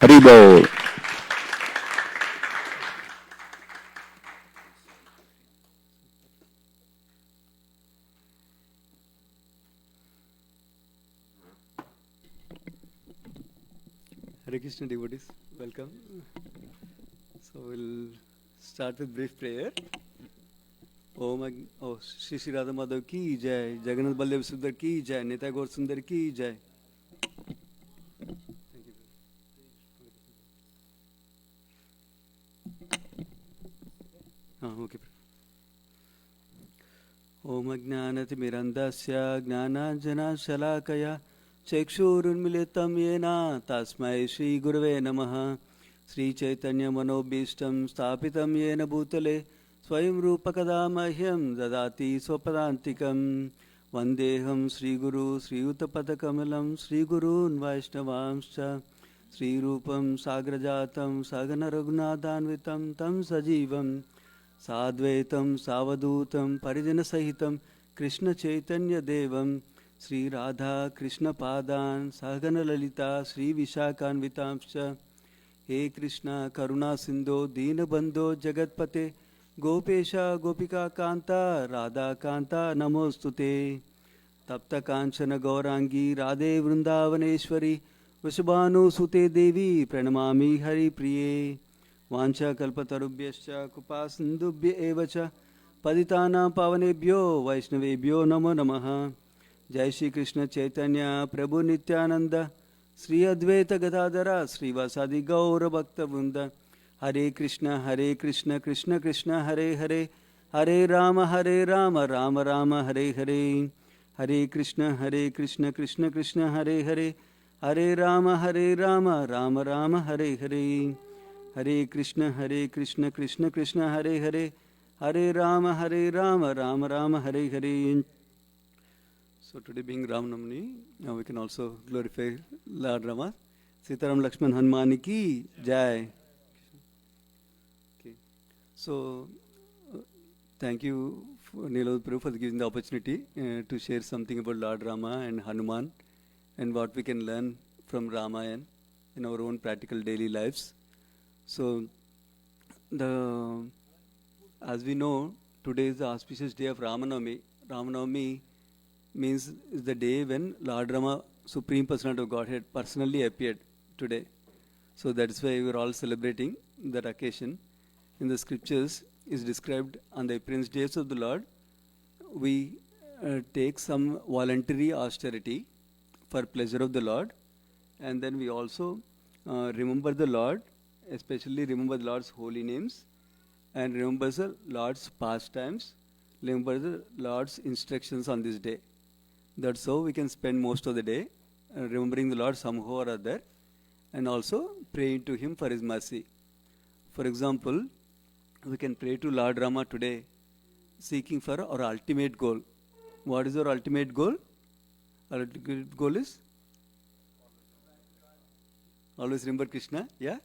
Haribo. Hare Krishna devotees, welcome. So we'll start with brief prayer. Shri Shri Radha Madhav ki jai, Jagannath Baldev Sundar ki jai, Neta Gaur Sundar ki jai. Okay. Om Ajnanatimirandasya Jnananjana Shalakaya Chekshurunmilitam Yena Tasmai Shri Gurave Namaha Sri Chaitanya Manobhishtam Stapitam Yena Bhutale Swayam Rupakada Mahyam Dadati Swapadantikam Vandeham Sri Guru Sri Uttapadakamalam Sri Gurun Vaishnavamscha Sri Rupam Sagrajatam Sagana Raghunathanvitam Tam Sajivam Sadvaitam Savadutam Parijana Sahitam Krishna Chaitanya Devam Sri Radha Krishna Padan Sagana Lalita Sri Vishakhanvitamscha He Krishna Karuna Sindho Dina Bandho Jagatpate Gopesha Gopika Kanta Radha Kanta Namostute Tapta Kanchana Gaurangi Radhe Vrindavaneshwari Vrishabhanu Sute Devi Pranamami Hari Priye Vancha kalpatarubhyascha kupa sindubhya evacha paditana pavanebhyo vaishnavebhyo namo namaha. Jai Shri Krishna Chaitanya Prabhu Nityananda Sri Advaita Gadadhara Sri Vasadi Gaura Bhakta Vrinda Hare Krishna Krishna Krishna Hare Hare Hare Rama Rama Rama Hare Hare Hare Krishna Krishna Krishna Hare Hare Hare Rama Rama Rama Hare Hare Hare Krishna Krishna Krishna Hare Hare Hare Rama Rama Rama Hare Hare. So today being Ram Navami, now we can also glorify Lord Rama. Sitaram Lakshman Hanuman ki jai. Okay. So thank you Neelad Prabhu for giving the opportunity to share something about Lord Rama and Hanuman and what we can learn from Ramayana in our own practical daily lives. So, as we know, today is the auspicious day of Ramanavami. Ramanavami means is the day when Lord Rama, Supreme Personality of Godhead, personally appeared today. So that's why we are all celebrating that occasion. In the scriptures is described on the appearance days of the Lord, we take some voluntary austerity for pleasure of the Lord, and then we also remember the Lord, especially remember the Lord's holy names, and remember the Lord's pastimes, remember the Lord's instructions on this day. That's how we can spend most of the day remembering the Lord somehow or other, and also praying to Him for His mercy. For example, we can pray to Lord Rama today, seeking for our ultimate goal. What is our ultimate goal? Our ultimate goal is always remember Krishna, yeah?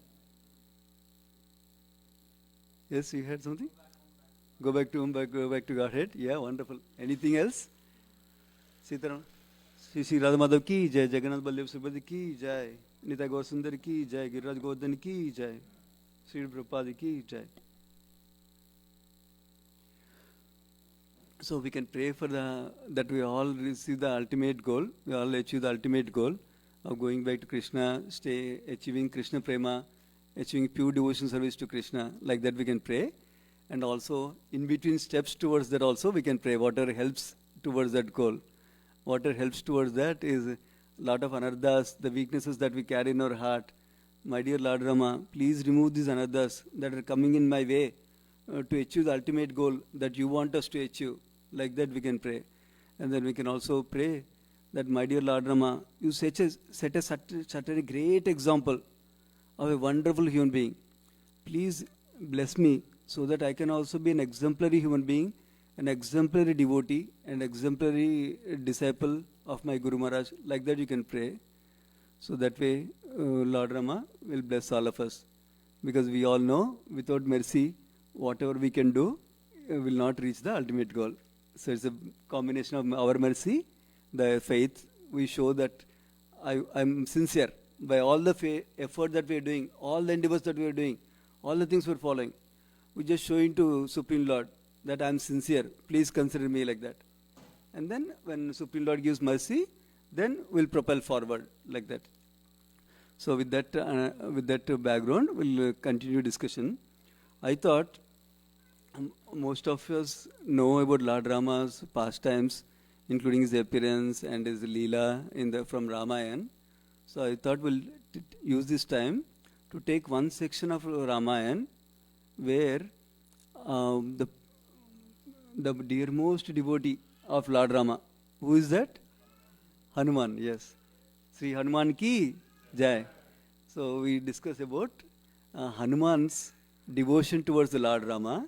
Yes, you heard something? Go back to Godhead. Yeah, wonderful. Anything else? Sitaram. Shri Radha Madhav ki jai, Jagannath Baldev Subhadra ki jai, Nita Gaur Sundar ki jai, Giriraj Govardhan ki jai, Sri Prabhupada ki jai. So we can pray for that we all receive the ultimate goal. We all achieve the ultimate goal of going back to Krishna, achieving Krishna Prema, achieving pure devotion service to Krishna. Like that we can pray. And also in between steps towards that also we can pray. Whatever helps towards that goal. Whatever helps towards that is a lot of anarthas, the weaknesses that we carry in our heart. My dear Lord Rama, please remove these anarthas that are coming in my way to achieve the ultimate goal that you want us to achieve. Like that we can pray. And then we can also pray that, my dear Lord Rama, you set a great example of a wonderful human being. Please bless me so that I can also be an exemplary human being, an exemplary devotee, an exemplary disciple of my Guru Maharaj. Like that you can pray. So that way Lord Rama will bless all of us. Because we all know without mercy, whatever we can do will not reach the ultimate goal. So it's a combination of our mercy, the faith. We show that I'm sincere. by all the effort that we are doing, all the endeavors that we are doing, all the things we are following, we just showing to Supreme Lord that I am sincere. Please consider me like that. And then when Supreme Lord gives mercy, then we'll propel forward like that. So with that background, we'll continue discussion. I thought most of us know about Lord Rama's pastimes, including his appearance and his Leela from Ramayana. So I thought we'll use this time to take one section of Ramayana where the dearmost devotee of Lord Rama, who is that? Hanuman, yes. Sri Hanuman ki jai. So we discuss about Hanuman's devotion towards the Lord Rama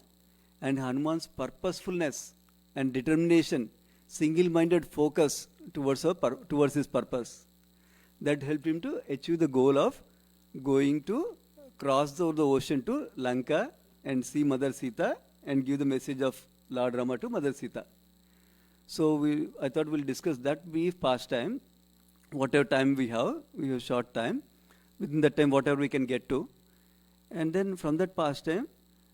and Hanuman's purposefulness and determination, single-minded focus towards his purpose. That helped him to achieve the goal of going to cross the ocean to Lanka and see Mother Sita and give the message of Lord Rama to Mother Sita. So I thought we'll discuss that brief pastime, whatever time we have short time, within that time whatever we can get to. And then from that pastime,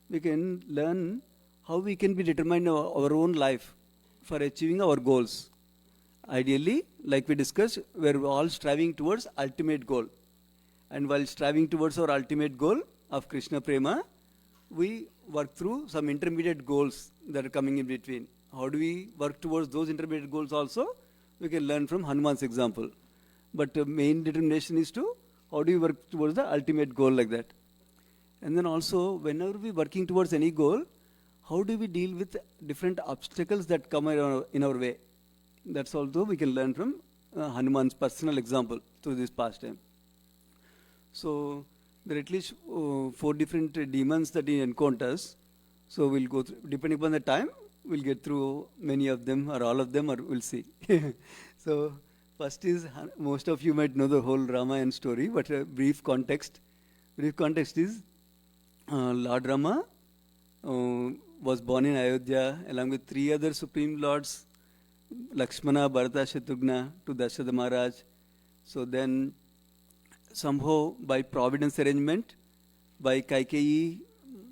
we can learn how we can be determined our own life for achieving our goals. Ideally, like we discussed, we're all striving towards ultimate goal. And while striving towards our ultimate goal of Krishna Prema, we work through some intermediate goals that are coming in between. How do we work towards those intermediate goals also? We can learn from Hanuman's example. But the main determination is to how do we work towards the ultimate goal like that. And then also, whenever we're working towards any goal, how do we deal with different obstacles that come in our way? That's also we can learn from Hanuman's personal example through this pastime. So there are at least 4 different demons that he encounters. So we'll go through, depending upon the time, we'll get through many of them or all of them, or we'll see. So first is, most of you might know the whole Ramayana story, but a brief context. Brief context is Lord Rama was born in Ayodhya along with 3 other supreme lords, Lakshmana, Bharata, Shatrughna to Dasharatha Maharaj. So then somehow by providence arrangement, by Kaikeyi,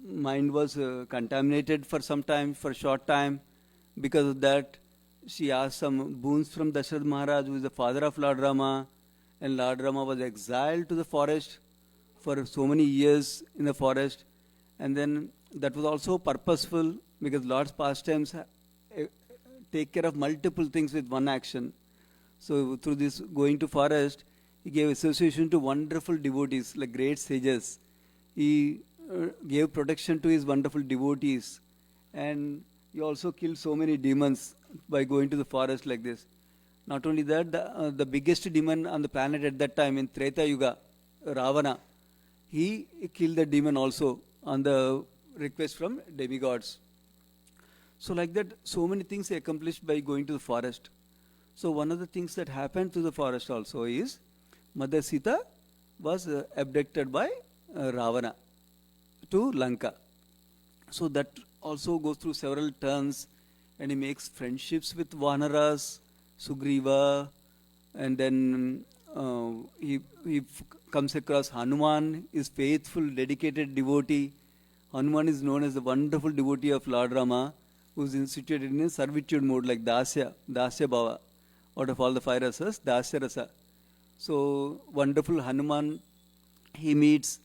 mind was contaminated for some time, for a short time. Because of that, she asked some boons from Dasharatha Maharaj, who is the father of Lord Rama. And Lord Rama was exiled to the forest for so many years in the forest. And then that was also purposeful, because Lord's pastimes take care of multiple things with one action. So through this going to forest, he gave association to wonderful devotees, like great sages. He gave protection to his wonderful devotees. And he also killed so many demons by going to the forest like this. Not only that, the biggest demon on the planet at that time in Treta Yuga, Ravana, he killed the demon also on the request from demigods. So like that, so many things he accomplished by going to the forest. So one of the things that happened to the forest also is Mother Sita was abducted by Ravana to Lanka. So that also goes through several turns, and he makes friendships with Vanaras, Sugriva, and then he comes across Hanuman, his faithful, dedicated devotee. Hanuman is known as the wonderful devotee of Lord Rama, who is situated in a servitude mode like Dasya Bhava. Out of all the 5 rasas, Dasya rasa. So wonderful Hanuman he meets,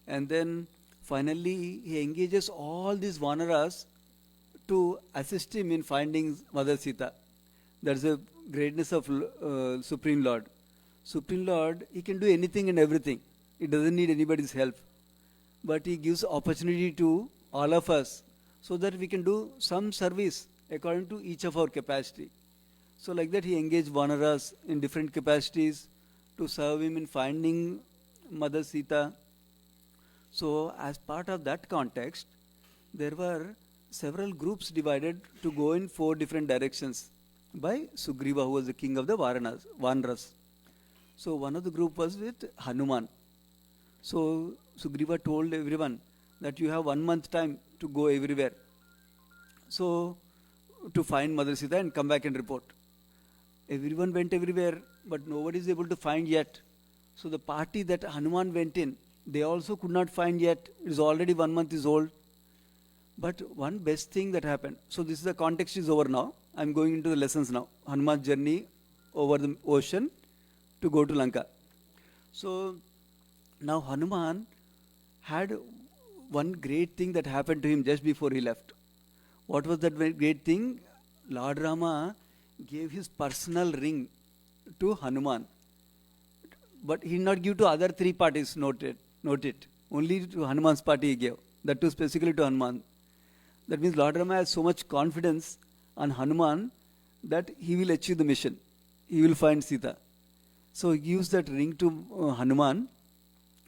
and then finally he engages all these Vanaras to assist him in finding Mother Sita. That's the greatness of Supreme Lord. Supreme Lord, he can do anything and everything. He doesn't need anybody's help. But he gives opportunity to all of us so that we can do some service according to each of our capacity. So like that he engaged Vanaras in different capacities to serve him in finding Mother Sita. So as part of that context, there were several groups divided to go in 4 different directions by Sugriva, who was the king of the Vanaras. So one of the group was with Hanuman. So Sugriva told everyone that you have 1 month time to go everywhere. So to find Mother Sita and come back and report. Everyone went everywhere, but nobody is able to find yet. So the party that Hanuman went in, they also could not find yet. It is already 1 month is old. But one best thing that happened. So this is the context is over now. I'm going into the lessons now. Hanuman's journey over the ocean to go to Lanka. So now Hanuman had one great thing that happened to him just before he left. What was that very great thing? Lord Rama gave his personal ring to Hanuman. But he did not give to other three parties, note it. Only to Hanuman's party he gave. That too specifically to Hanuman. That means Lord Rama has so much confidence on Hanuman that he will achieve the mission. He will find Sita. So he gives that ring to Hanuman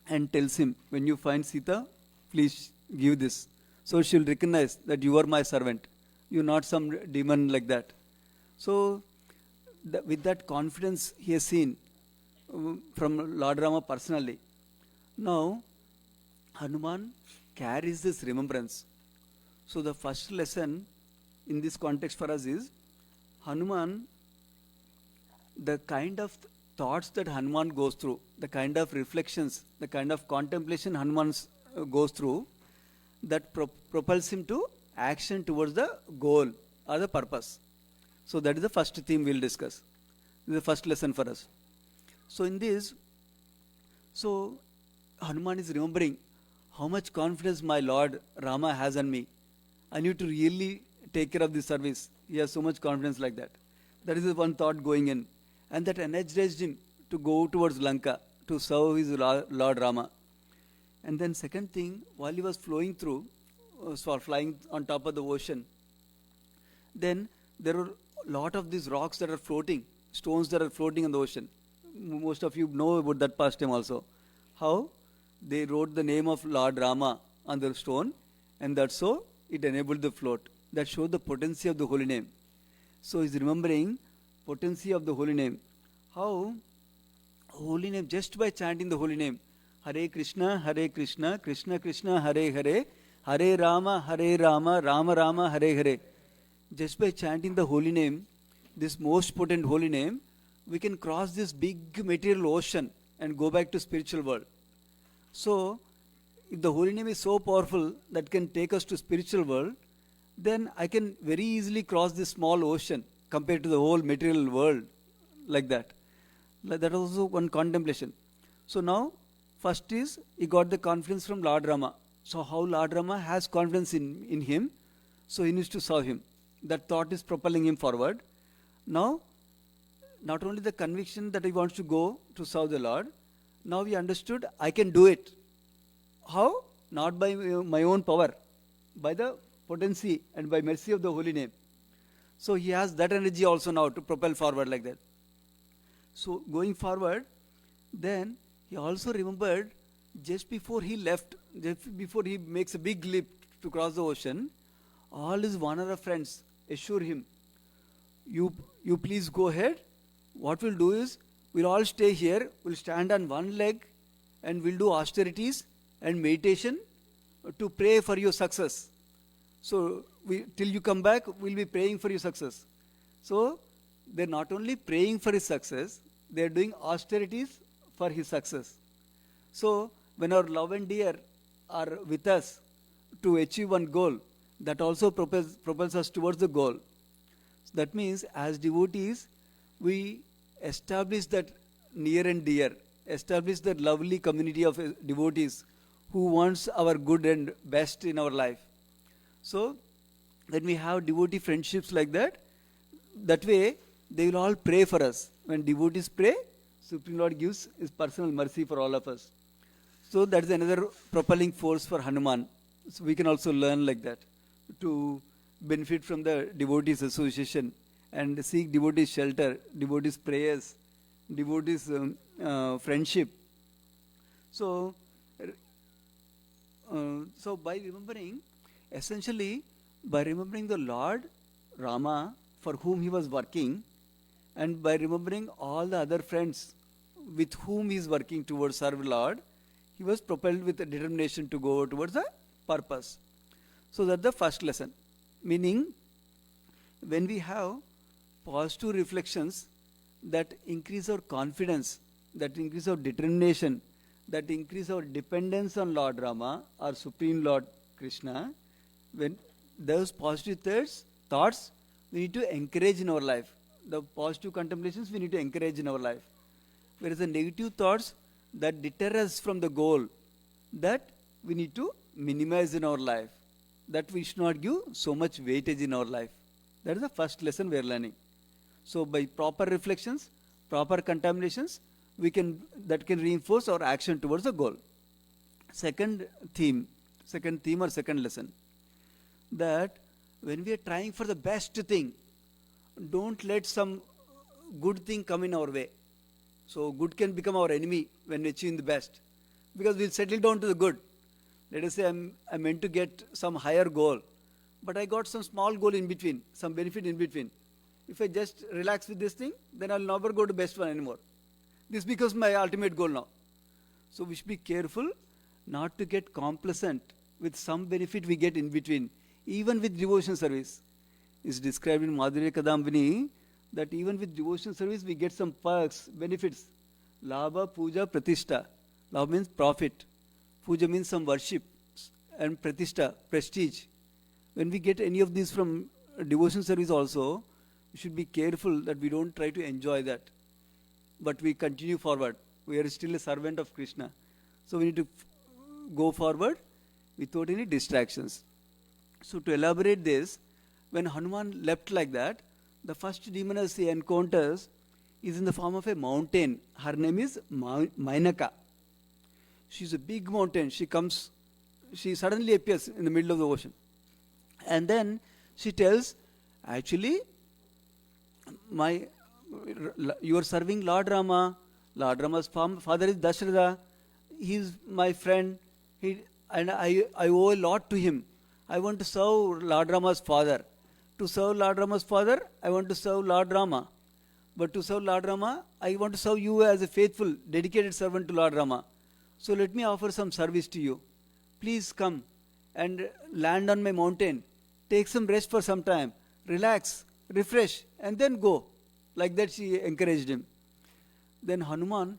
and tells him, when you find Sita, please give this. So she will recognize that you are my servant. You are not some demon like that. So with that confidence he has seen from Lord Rama personally. Now Hanuman carries this remembrance. So the first lesson in this context for us is Hanuman, the kind of thoughts that Hanuman goes through, the kind of reflections, the kind of contemplation Hanuman goes through, that propels him to action towards the goal or the purpose. So that is the first theme we'll discuss. This is the first lesson for us. So in this, so Hanuman is remembering how much confidence my Lord Rama has on me. I need to really take care of this service. He has so much confidence like that. That is the one thought going in. And that energized him to go towards Lanka to serve his Lord Rama. And then second thing, while he was flying on top of the ocean, then there were a lot of these rocks that are floating, stones that are floating in the ocean. Most of you know about that past time also. How they wrote the name of Lord Rama on the stone, and that's so it enabled the float. That showed the potency of the holy name. So he's remembering potency of the holy name. How holy name, just by chanting the holy name, Hare Krishna, Krishna Krishna, Hare Hare, Hare Rama, Rama Rama, Hare Hare. Just by chanting the holy name, this most potent holy name, we can cross this big material ocean and go back to spiritual world. So, if the holy name is so powerful that can take us to spiritual world, then I can very easily cross this small ocean compared to the whole material world like that. That is also one contemplation. So now, first is he got the confidence from Lord Rama. So how Lord Rama has confidence in him, so he needs to serve him. That thought is propelling him forward. Now, not only the conviction that he wants to go to serve the Lord, now he understood I can do it. How? Not by my own power, by the potency and by mercy of the holy name. So he has that energy also now to propel forward like that. So going forward, then he also remembered just before he left, just before he makes a big leap to cross the ocean, all his Vanara friends assure him, you please go ahead. What we'll do is, we'll all stay here, we'll stand on one leg and we'll do austerities and meditation to pray for your success. So till you come back, we'll be praying for your success. So they're not only praying for his success, they're doing austerities for his success. So when our love and dear are with us to achieve one goal, that also propels us towards the goal. So that means as devotees, we establish that near and dear, establish that lovely community of devotees who wants our good and best in our life. So when we have devotee friendships like that, that way they will all pray for us. When devotees pray, Supreme Lord gives his personal mercy for all of us. So that is another propelling force for Hanuman. So we can also learn like that to benefit from the devotees association and seek devotees shelter, devotees prayers, devotees friendship. So by remembering, essentially by remembering the Lord Rama for whom he was working, and by remembering all the other friends with whom he is working towards serve Lord, he was propelled with a determination to go towards the purpose. So that's the first lesson. Meaning, when we have positive reflections that increase our confidence that increase of determination, that increase our dependence on Lord Rama or Supreme Lord Krishna, when those positive thoughts we need to encourage in our life. The positive contemplations we need to encourage in our life. Whereas the negative thoughts that deter us from the goal, that we need to minimize in our life. That we should not give so much weightage in our life. That is the first lesson we are learning. So by proper reflections, proper contaminations, that can reinforce our action towards the goal. Second theme or second lesson, that when we are trying for the best thing, don't let some good thing come in our way. So good can become our enemy when we achieve the best, because we'll settle down to the good. Let us say I meant to get some higher goal, but I got some small goal in between, some benefit in between. If I just relax with this thing, then I'll never go to best one anymore. This becomes my ultimate goal now. So we should be careful not to get complacent with some benefit we get in between, even with devotion service. It's described in Madhurya Kadambini that even with devotion service we get some perks, benefits. Labha, puja, pratishtha. Labha means profit. Puja means some worship. And pratishtha, prestige. When we get any of these from devotion service also, we should be careful that we don't try to enjoy that. But we continue forward. We are still a servant of Krishna. So we need to go forward without any distractions. So to elaborate this, when Hanuman leapt like that, the first demoness he encounters is in the form of a mountain. Her name is Mainaka. She's a big mountain. She suddenly appears in the middle of the ocean. And then she tells, actually, you are serving Lord Rama. Lord Rama's father is Dasharatha. He is my friend. And I owe a lot to him. I want to serve Lord Rama's father. To serve Lord Rama's father, I want to serve Lord Rama. But to serve Lord Rama, I want to serve you as a faithful, dedicated servant to Lord Rama. So let me offer some service to you. Please come and land on my mountain. Take some rest for some time. Relax, refresh, and then go. Like that she encouraged him. Then Hanuman,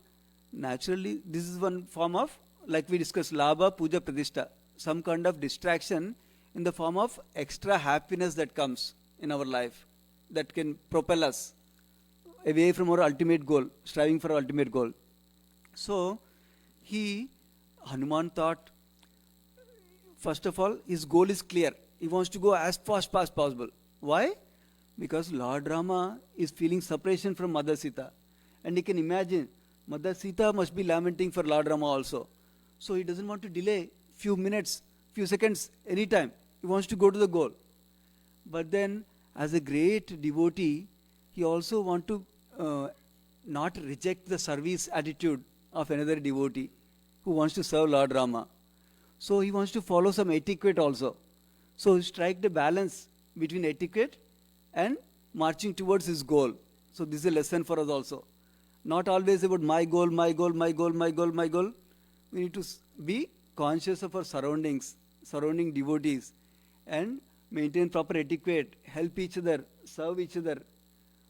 naturally, this is one form of, like we discussed, Labha, Puja, Pratishtha. Some kind of distraction in the form of extra happiness that comes in our life, that can propel us away from our ultimate goal, striving for our ultimate goal. So, Hanuman thought, first of all, his goal is clear. He wants to go as fast as possible. Why? Because Lord Rama is feeling separation from Mother Sita. And he can imagine, Mother Sita must be lamenting for Lord Rama also. So he doesn't want to delay few minutes, few seconds, any time. He wants to go to the goal. But then, as a great devotee, he also wants to not reject the service attitude of another devotee who wants to serve Lord Rama. So he wants to follow some etiquette also. So he strike the balance between etiquette and marching towards his goal. So this is a lesson for us also. Not always about my goal, my goal, my goal, my goal, my goal. We need to be conscious of our surroundings, surrounding devotees, and maintain proper etiquette, help each other, serve each other.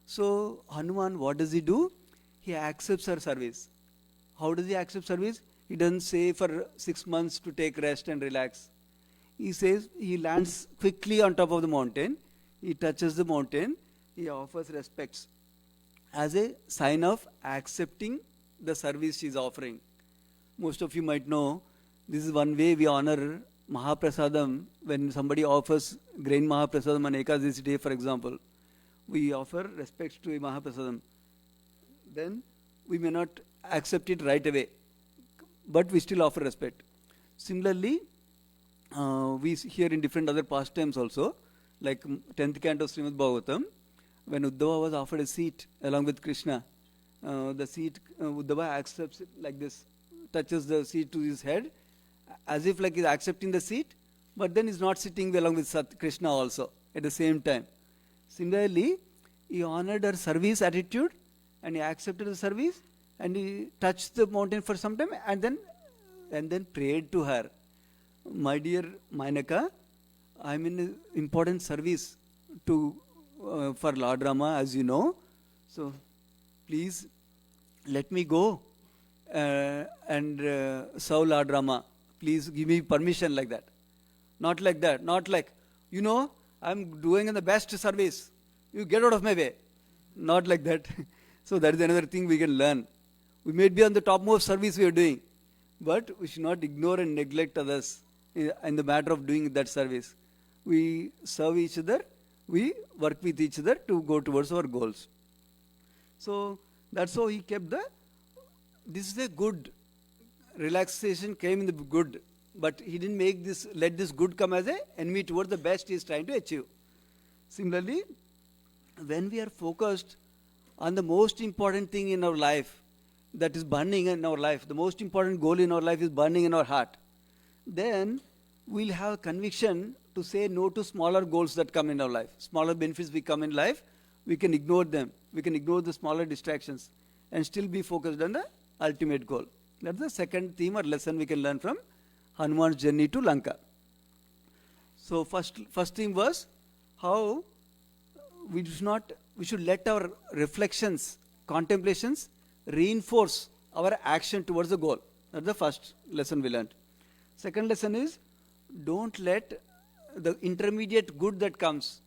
So Hanuman, what does he do? He accepts her service. How does he accept service? He doesn't say for 6 months to take rest and relax. He says he lands quickly on top of the mountain. He touches the mountain. He offers respects as a sign of accepting the service she is offering. Most of you might know, this is one way we honor Mahaprasadam. When somebody offers grain Mahaprasadam on Ekadasi day, for example, we offer respects to a Mahaprasadam. Then we may not accept it right away, but we still offer respect. Similarly, we hear in different other pastimes also, like 10th canto of Srimad Bhagavatam, when Uddhava was offered a seat along with Krishna, the seat, Uddhava accepts it like this, touches the seat to his head, as if like he's accepting the seat, but then he's not sitting along with Krishna also at the same time. Similarly, he honored her service attitude and he accepted the service and he touched the mountain for some time and then prayed to her. My dear Mainaka, I'm in an important service for Lord Rama, as you know. So please let me go and serve Lord Rama. Please give me permission like that. Not like that. Not like, I'm doing the best service. You get out of my way. Not like that. So that is another thing we can learn. We may be on the topmost service we are doing, but we should not ignore and neglect others in the matter of doing that service. We serve each other. We work with each other to go towards our goals. So that's how he kept this is a good. Relaxation came in the good, but he didn't let this good come as an enemy towards the best he is trying to achieve. Similarly, when we are focused on the most important thing in our life, that is burning in our life, the most important goal in our life is burning in our heart, then we'll have conviction to say no to smaller goals that come in our life. Smaller benefits we come in life, we can ignore them. We can ignore the smaller distractions and still be focused on the ultimate goal. That's the second theme or lesson we can learn from Hanuman's journey to Lanka. So first theme was how we should let our reflections, contemplations reinforce our action towards the goal. That's the first lesson we learned. Second lesson is, don't let the intermediate good that comes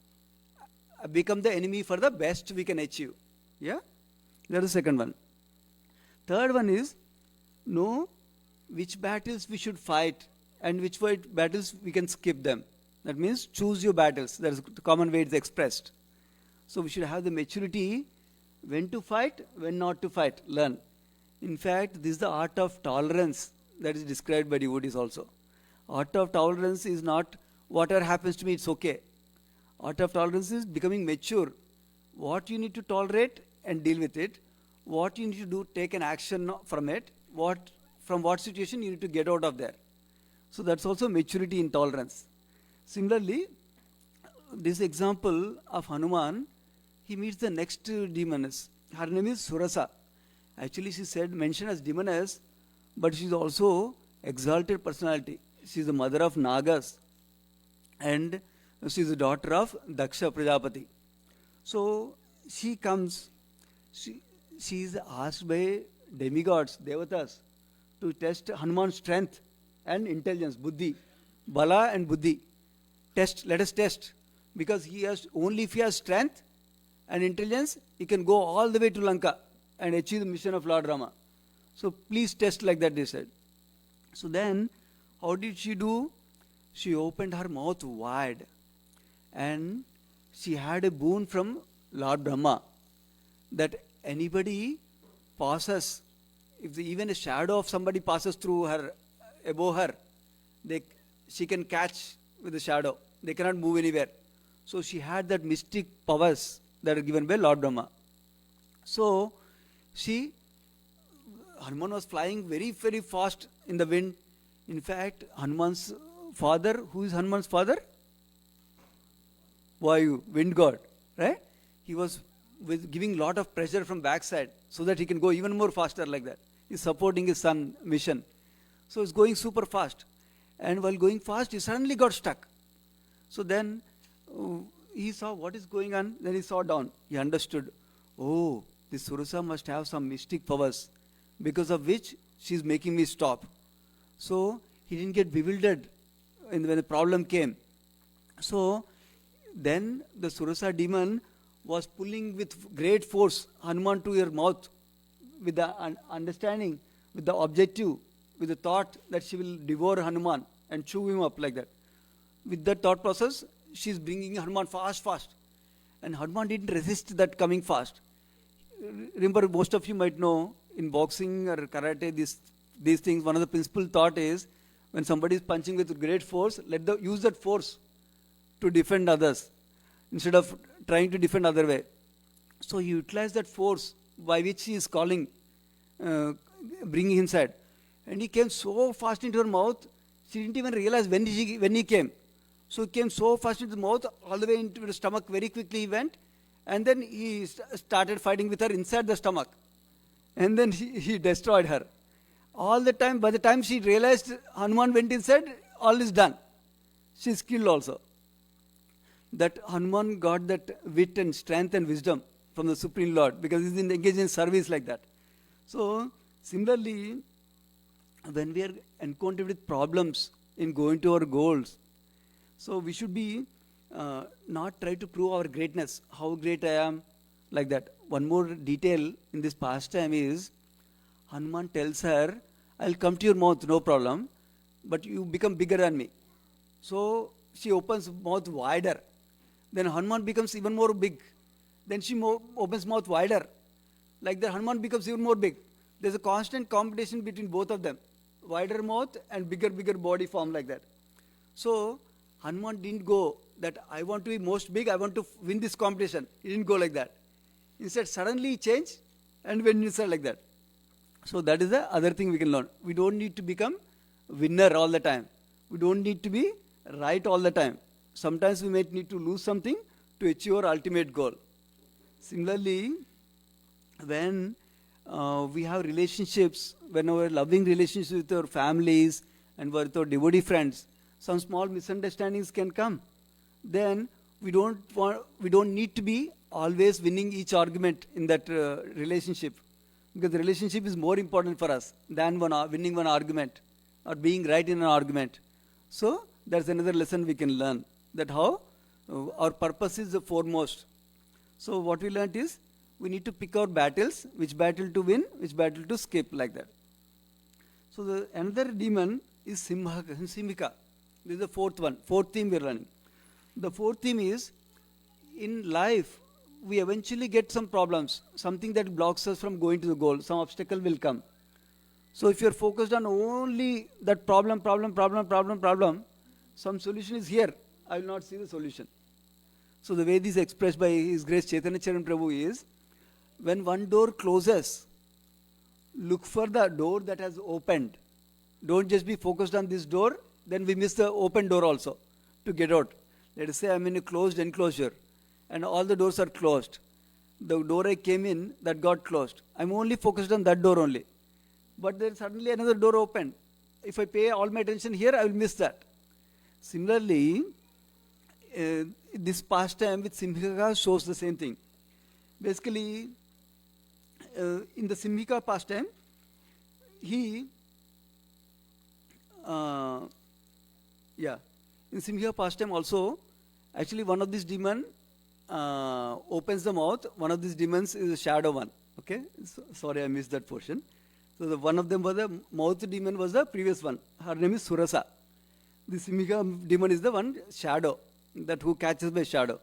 become the enemy for the best we can achieve. Yeah? That's the second one. Third one is, know which battles we should fight and which battles we can skip them. That means choose your battles. That is the common way it's expressed. So we should have the maturity when to fight, when not to fight. Learn. In fact, this is the art of tolerance that is described by devotees also. Art of tolerance is not whatever happens to me, it's okay. Art of tolerance is becoming mature. What you need to tolerate and deal with it. What you need to do, take an action from it. From what situation you need to get out of there. So that's also maturity in tolerance. Similarly, this example of Hanuman, he meets the next demoness. Her name is Surasa. Actually, she mentioned as demoness, but she's also exalted personality. She's the mother of Nagas, and she's the daughter of Daksha Prajapati. So she comes. She is asked by demigods, devatas, to test Hanuman's strength and intelligence, buddhi, bala and buddhi. Let us test. Because only if he has strength and intelligence, he can go all the way to Lanka and achieve the mission of Lord Rama. So please test like that, they said. So then, how did she do? She opened her mouth wide and she had a boon from Lord Brahma that anybody passes, if even a shadow of somebody passes through her, above her, she can catch with the shadow. They cannot move anywhere. So she had that mystic powers that are given by Lord Brahma. So Hanuman was flying very, very fast in the wind. In fact, Hanuman's father, who is Hanuman's father? Vayu, wind god, right? He was giving lot of pressure from backside so that he can go even more faster like that. He's supporting his son mission. So he's going super fast. And while going fast, he suddenly got stuck. So then he saw what is going on. Then he saw down. He understood, oh, this Surasa must have some mystic powers because of which she's making me stop. So he didn't get bewildered when the problem came. So then the Surasa demon was pulling with great force Hanuman to her mouth with the understanding, with the objective, with the thought that she will devour Hanuman and chew him up like that. With that thought process, she is bringing Hanuman fast. And Hanuman didn't resist that coming fast. Remember, most of you might know, in boxing or karate, these things, one of the principal thought is, when somebody is punching with great force, use that force to defend others, instead of trying to defend other way. So he utilized that force by which he is calling, bringing inside. And he came so fast into her mouth, she didn't even realize when he came. So he came so fast into the mouth, all the way into the stomach, very quickly he went. And then he started fighting with her inside the stomach. And then he destroyed her. All the time, by the time she realized Hanuman went inside, all is done. She is killed also. That Hanuman got that wit and strength and wisdom from the Supreme Lord because he is engaged in service like that. So Similarly, when we are encountered with problems in going to our goals, so we should be not try to prove our greatness, how great I am, like that. One more detail in this pastime is Hanuman tells her, I'll come to your mouth, no problem, but you become bigger than me. So she opens mouth wider. Then Hanuman becomes even more big. Then she opens mouth wider. Like that, Hanuman becomes even more big. There's a constant competition between both of them. Wider mouth and bigger body form like that. So Hanuman didn't go that I want to be most big, I want to win this competition. He didn't go like that. Instead, suddenly he changed and went inside like that. So that is the other thing we can learn. We don't need to become winner all the time. We don't need to be right all the time. Sometimes we might need to lose something to achieve our ultimate goal. Similarly, when we have relationships, when we're loving relationships with our families and with our devotee friends, some small misunderstandings can come. Then we don't need to be always winning each argument in that relationship, because the relationship is more important for us than winning one argument or being right in an argument. So that's another lesson we can learn, that how our purpose is the foremost. So what we learned is we need to pick our battles, which battle to win, which battle to skip, like that. So another demon is Simhika. This is the fourth theme we are learning. The fourth theme is, in life, we eventually get some problems, something that blocks us from going to the goal, some obstacle will come. So if you're focused on only that problem, some solution is here, I will not see the solution. So the way this is expressed by His Grace Chaitanya Charan Prabhu is, when one door closes, look for the door that has opened. Don't just be focused on this door, then we miss the open door also to get out. Let us say I'm in a closed enclosure and all the doors are closed. The door I came in, that got closed. I'm only focused on that door only. But then suddenly another door opened. If I pay all my attention here, I will miss that. Similarly, this pastime with Simhika shows the same thing. Basically, in the Simhika pastime, in Simhika pastime also, actually one of these demon opens the mouth. One of these demons is a shadow one. Okay, sorry I missed that portion. So one of them was the mouth demon, was the previous one. Her name is Surasa. The Simhika demon is the one shadow, that who catches by shadow.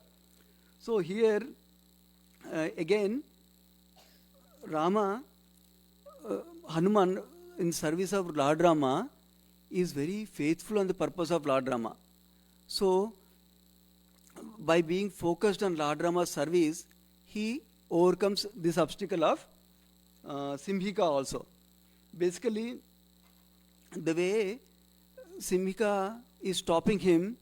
So here again, Hanuman in service of Lord Rama is very faithful on the purpose of Lord Rama. So by being focused on Lord Rama's service, he overcomes this obstacle of Simhika also. Basically, the way Simhika is stopping him,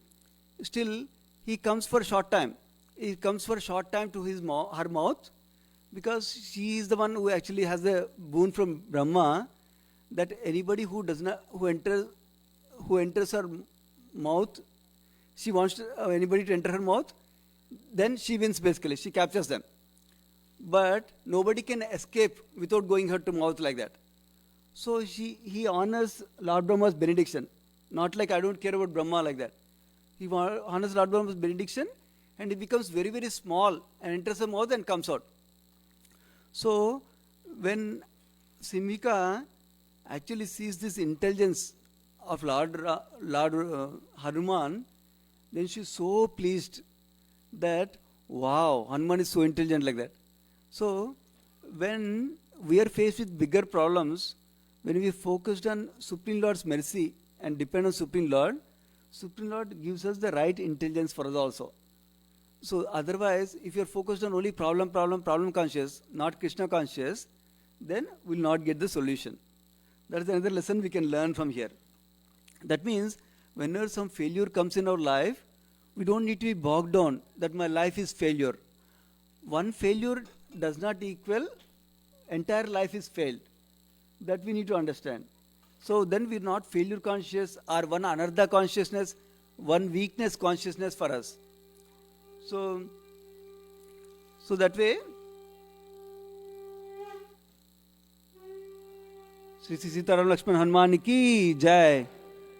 still he comes for a short time. He comes for a short time to her mouth, because she is the one who actually has the boon from Brahma, that anybody who enters her mouth, she wants anybody to enter her mouth, then she wins basically, she captures them. But nobody can escape without going her to mouth like that. So he honors Lord Brahma's benediction, not like I don't care about Brahma like that. He honors Lord Brahma's benediction and he becomes very, very small and enters her mouth and comes out. So when Simhika actually sees this intelligence of Lord Hanuman, then she is so pleased that, wow, Hanuman is so intelligent like that. So when we are faced with bigger problems, when we are focused on Supreme Lord's mercy and depend on Supreme Lord gives us the right intelligence for us also. So otherwise, if you are focused on only problem conscious, not Krishna conscious, then we will not get the solution. That is another lesson we can learn from here. That means whenever some failure comes in our life, we don't need to be bogged down that my life is failure. One failure does not equal entire life is failed. That we need to understand. So then we are not failure conscious or one anartha consciousness, one weakness consciousness for us. So that way, Shri Shri Sitaram Lakshman Hanuman की जय।